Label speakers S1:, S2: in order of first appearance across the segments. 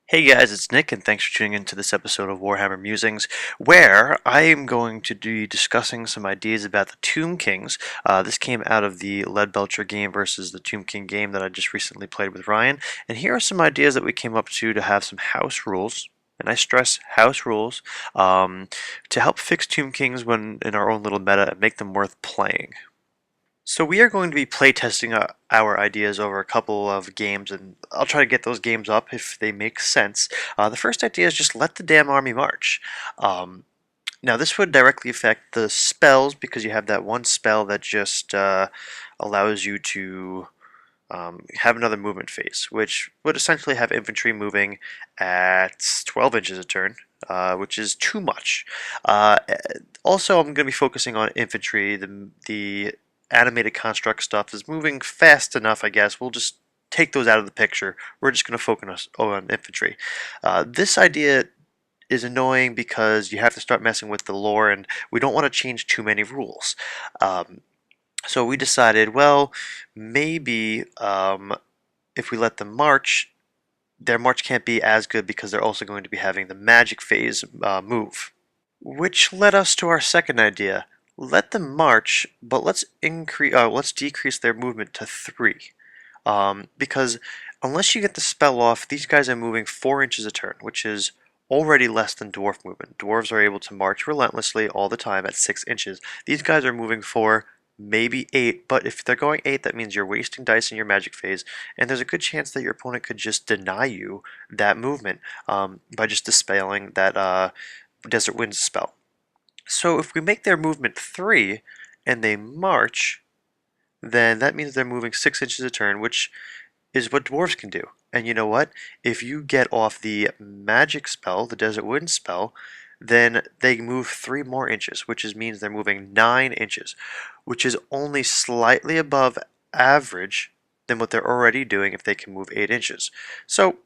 S1: Hey guys, it's Nick, and thanks for tuning into this episode of Warhammer Musings, where I am going to be discussing some ideas about the Tomb Kings. This came out of the LIWG game versus the Tomb King game that I just recently played with Ryan, and here are some ideas that we came up to have some house rules. And I stress house rules to help fix Tomb Kings when in our own little meta and make them worth playing. So we are going to be playtesting our ideas over a couple of games, and I'll try to get those games up if they make sense. The first idea is just let the damn army march. Now this would directly affect the spells because you have that one spell that just allows you to have another movement phase, which would essentially have infantry moving at 12 inches a turn, which is too much. Uh, Also, I'm going to be focusing on infantry. The animated construct stuff is moving fast enough, I guess. We'll just take those out of the picture. We're just going to focus on infantry. This idea is annoying because you have to start messing with the lore, and we don't want to change too many rules. So we decided, well, maybe if we let them march, their march can't be as good because they're also going to be having the magic phase move. Which led us to our second idea. Let them march, but let's decrease their movement to 3. Because unless you get the spell off, these guys are moving 4 inches a turn, which is already less than dwarf movement. Dwarves are able to march relentlessly all the time at 6 inches. These guys are moving 4, maybe 8, but if they're going 8, that means you're wasting dice in your magic phase, and there's a good chance that your opponent could just deny you that movement by just dispelling that Desert Winds spell. So if we make their movement 3 and they march, then that means they're moving 6 inches a turn, which is what dwarves can do. And you know what? If you get off the magic spell, the Desert Wind spell, then they move 3 more inches, which means they're moving 9 inches, which is only slightly above average than what they're already doing if they can move 8 inches. So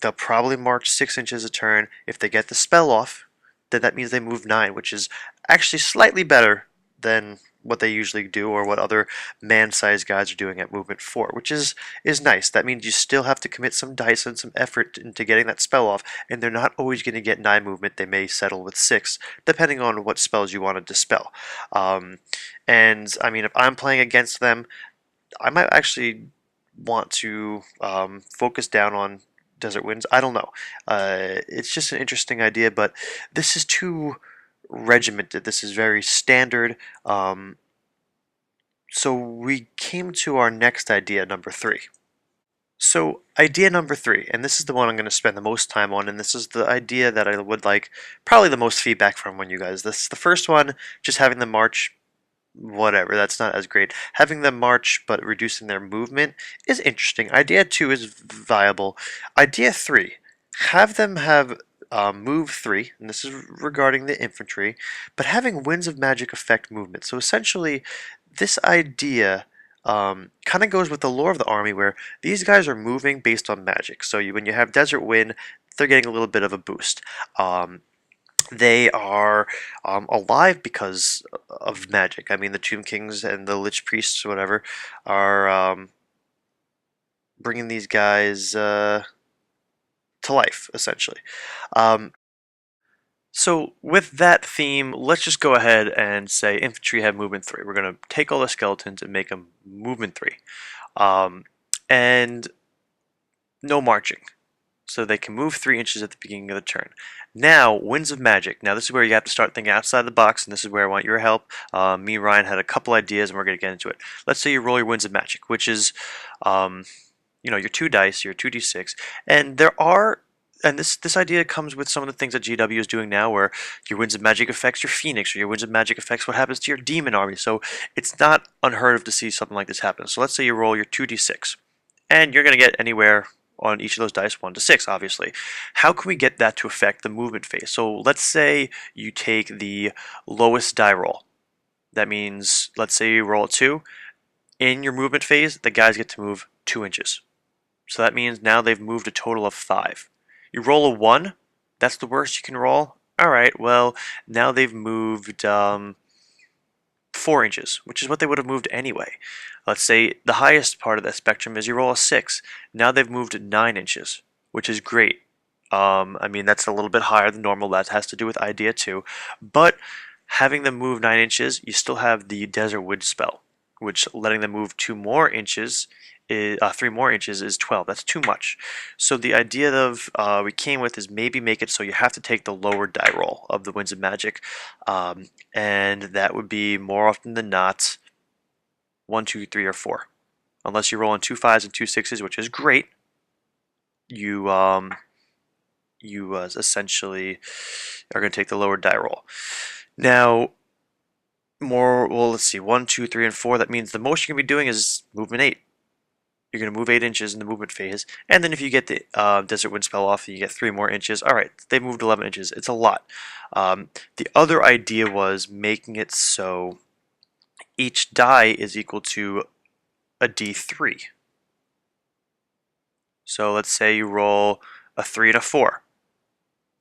S1: they'll probably march 6 inches a turn. If they get the spell off, then that means they move 9, which is actually slightly better than what they usually do or what other man-sized guys are doing at movement 4, which is nice. That means you still have to commit some dice and some effort into getting that spell off, and they're not always going to get 9 movement. They may settle with 6, depending on what spells you want to dispel. And, I mean, if I'm playing against them, I might actually want to focus down on Desert Winds. I don't know. It's just an interesting idea, but this is too regimented. This is very standard. So we came to our next idea, number 3. So idea number 3, and this is the one I'm going to spend the most time on, and this is the idea that I would like probably the most feedback from you guys. This the first one, just having them march. Whatever, that's not as great. Having them march but reducing their movement is interesting. Idea 2 is viable. Idea 3, have them have move 3, and this is regarding the infantry, but having winds of magic affect movement. So essentially, this idea kind of goes with the lore of the army where these guys are moving based on magic. So when you have Desert Wind, they're getting a little bit of a boost. They are alive because of magic. I mean, the Tomb Kings and the Lich Priests, or whatever, are bringing these guys to life, essentially. Um, so with that theme, let's just go ahead and say infantry have movement 3. We're going to take all the skeletons and make them movement 3. Um, and no marching. So they can move 3 inches at the beginning of the turn. Now, Winds of Magic. Now, this is where you have to start thinking outside the box, and this is where I want your help. Me and Ryan had a couple ideas, and we're going to get into it. Let's say you roll your Winds of Magic, which is, your 2 dice, your 2d6, and there are, and this idea comes with some of the things that GW is doing now, where your Winds of Magic affects your Phoenix, or your Winds of Magic affects what happens to your Demon army. So it's not unheard of to see something like this happen. So let's say you roll your 2d6, and you're going to get anywhere on each of those dice, 1 to 6, obviously. How can we get that to affect the movement phase? So let's say you take the lowest die roll. That means, let's say you roll a 2. In your movement phase, the guys get to move 2 inches. So that means now they've moved a total of 5. You roll a 1, that's the worst you can roll. Alright, well, now they've moved 4 inches, which is what they would have moved anyway. Let's say the highest part of that spectrum is you roll a 6. Now they've moved 9 inches, which is great. I mean, that's a little bit higher than normal. That has to do with idea too. But having them move 9 inches, you still have the Desert Wind spell, which letting them move 3 more inches is 12. That's too much. So the idea of we came with is maybe make it so you have to take the lower die roll of the Winds of Magic, and that would be more often than not 1, 2, 3, or 4. Unless you're rolling 2 5s and 2 6s, which is great. You essentially are going to take the lower die roll. Now, well, let's see, 1, 2, 3, and 4. That means the most you're going to be doing is movement 8. You're going to move 8 inches in the movement phase, and then if you get the Desert Wind spell off, you get 3 more inches. All right, they moved 11 inches. It's a lot. The other idea was making it so each die is equal to a d3. So let's say you roll a 3 and a 4.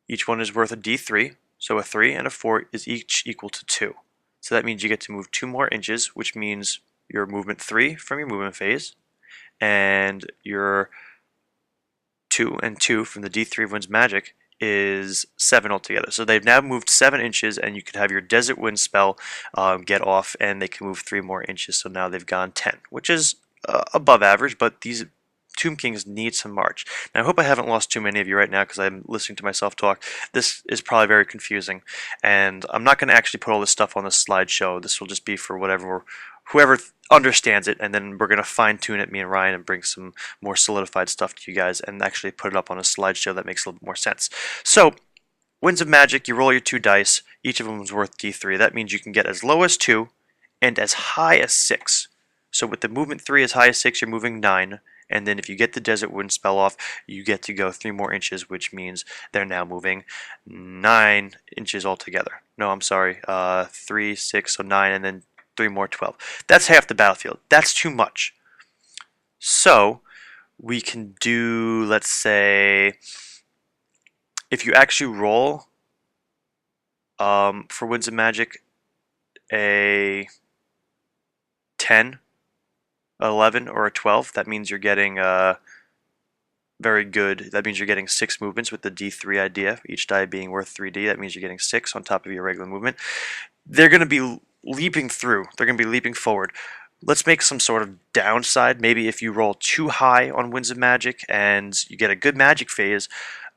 S1: Each one is worth a d3, so a 3 and a 4 is each equal to 2. So that means you get to move 2 more inches, which means your movement 3 from your movement phase, and your 2 and 2 from the d3 of Wind's Magic is 7 altogether. So they've now moved 7 inches, and you could have your Desert Wind spell get off, and they can move 3 more inches. So now they've gone 10, which is above average, but these Tomb Kings need some march. Now, I hope I haven't lost too many of you right now because I'm listening to myself talk. This is probably very confusing, and I'm not going to actually put all this stuff on the slideshow. This will just be for whoever understands it, and then we're going to fine-tune it, me and Ryan, and bring some more solidified stuff to you guys and actually put it up on a slideshow that makes a little bit more sense. So, Winds of Magic, you roll your 2 dice. Each of them is worth d3. That means you can get as low as 2 and as high as 6. So with the movement 3 as high as 6, you're moving 9. And then if you get the Desert Wind spell off, you get to go 3 more inches, which means they're now moving 9 inches altogether. No, I'm sorry, 3, 6, so 9, and then 3 more, 12. That's half the battlefield. That's too much. So we can do, let's say, if you actually roll for Winds of Magic a 10, 11, or a 12, that means you're getting very good. That means you're getting 6 movements with the D3 idea, each die being worth 3D. That means you're getting 6 on top of your regular movement. They're going to be leaping through. They're going to be leaping forward. Let's make some sort of downside. Maybe if you roll too high on Winds of Magic and you get a good magic phase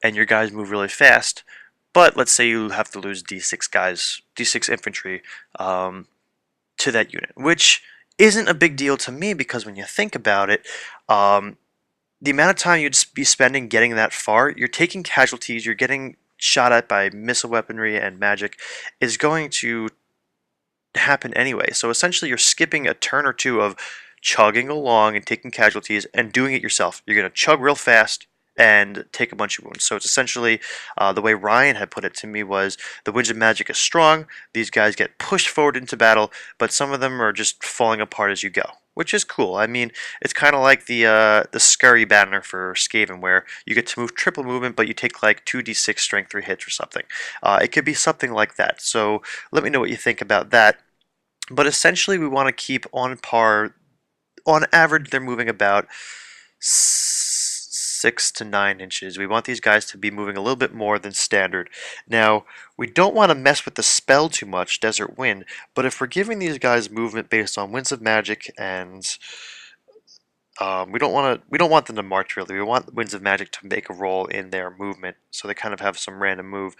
S1: and your guys move really fast, but let's say you have to lose D6 guys, D6 infantry to that unit, which isn't a big deal to me because when you think about it, the amount of time you'd be spending getting that far, you're taking casualties, you're getting shot at by missile weaponry and magic, is going to happen anyway. So essentially you're skipping a turn or two of chugging along and taking casualties and doing it yourself. You're going to chug real fast and take a bunch of wounds. So it's essentially the way Ryan had put it to me was the Winds of Magic is strong, these guys get pushed forward into battle, but some of them are just falling apart as you go, which is cool. I mean, it's kind of like the Scurry banner for Skaven, where you get to move triple movement, but you take like 2d6 strength 3 hits or something. It could be something like that. So let me know what you think about that. But essentially, we want to keep on par. On average, they're moving about 6 to 9 inches. We want these guys to be moving a little bit more than standard. Now, we don't want to mess with the spell too much, Desert Wind, but if we're giving these guys movement based on Winds of Magic and we don't want them to march really. We want Winds of Magic to make a role in their movement, so they kind of have some random move.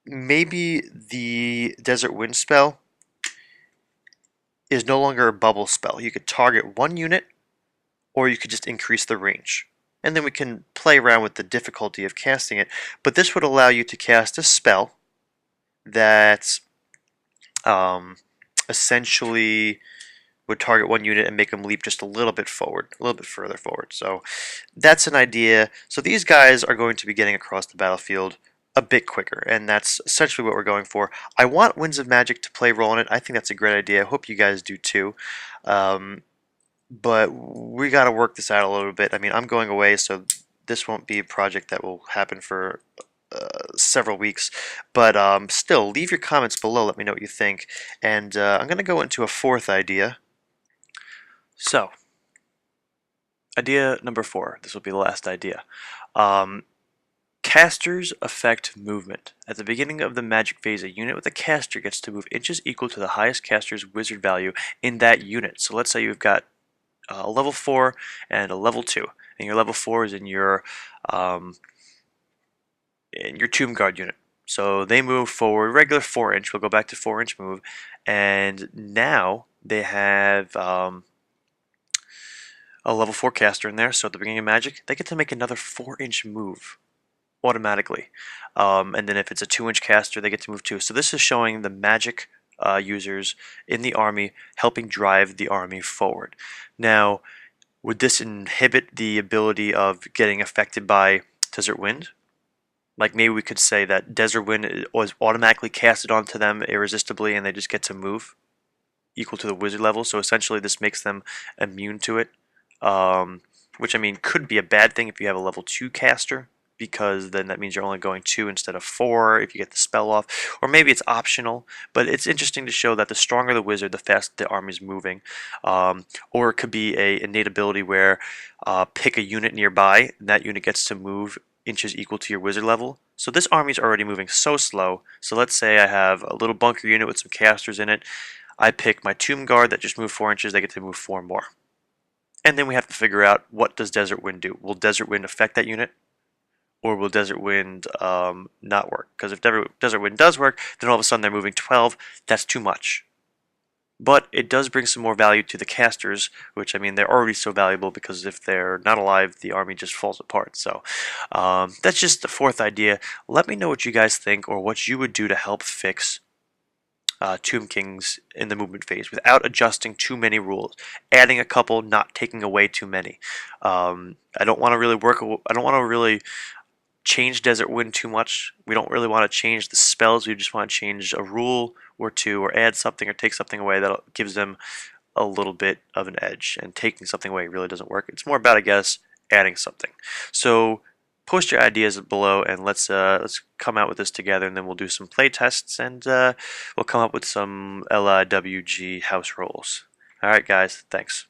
S1: Maybe the Desert Wind spell is no longer a bubble spell. You could target one unit, or you could just increase the range. And then we can play around with the difficulty of casting it. But this would allow you to cast a spell that essentially would target one unit and make them leap just a little bit forward, a little bit further forward. So that's an idea. So these guys are going to be getting across the battlefield a bit quicker, and that's essentially what we're going for. I want Winds of Magic to play a role in it. I think that's a great idea. I hope you guys do too. But we got to work this out a little bit. I mean, I'm going away, so this won't be a project that will happen for several weeks. But still, leave your comments below. Let me know what you think. And I'm going to go into a fourth idea. So, Idea number 4. This will be the last idea. Um, Casters affect movement. At the beginning of the magic phase, a unit with a caster gets to move inches equal to the highest caster's wizard value in that unit. So let's say you've got a level 4 and a level 2, and your level 4 is um, in your Tomb Guard unit. So they move forward, regular 4-inch. We'll go back to 4-inch move, and now they have a level 4 caster in there. So at the beginning of Magic, they get to make another 4-inch move automatically. And then if it's a 2-inch caster, they get to move too. So this is showing the Magic users in the army helping drive the army forward. Now, would this inhibit the ability of getting affected by Desert Wind? Like maybe we could say that Desert Wind was automatically casted onto them irresistibly and they just get to move equal to the wizard level. So essentially this makes them immune to it. Which I mean could be a bad thing if you have a level 2 caster, because then that means you're only going 2 instead of 4 if you get the spell off, or maybe it's optional, but it's interesting to show that the stronger the wizard, the faster the army's moving. Or it could be a innate ability where pick a unit nearby, and that unit gets to move inches equal to your wizard level. So this army's already moving so slow. So let's say I have a little bunker unit with some casters in it. I pick my Tomb Guard that just moved 4 inches, they get to move 4 more. And then we have to figure out, what does Desert Wind do? Will Desert Wind affect that unit? Or will Desert Wind not work? Because if Desert Wind does work, then all of a sudden they're moving 12. That's too much. But it does bring some more value to the casters, which, I mean, they're already so valuable because if they're not alive, the army just falls apart. So that's just the 4th idea. Let me know what you guys think or what you would do to help fix Tomb Kings in the movement phase without adjusting too many rules, adding a couple, not taking away too many. I don't want to really I don't want to really change Desert Wind too much. We don't really want to change the spells. We just want to change a rule or two, or add something or take something away that gives them a little bit of an edge. And taking something away really doesn't work. It's more about, I guess, adding something. So post your ideas below, and let's come out with this together, and then we'll do some play tests, and we'll come up with some LIWG house rules. All right, guys. Thanks.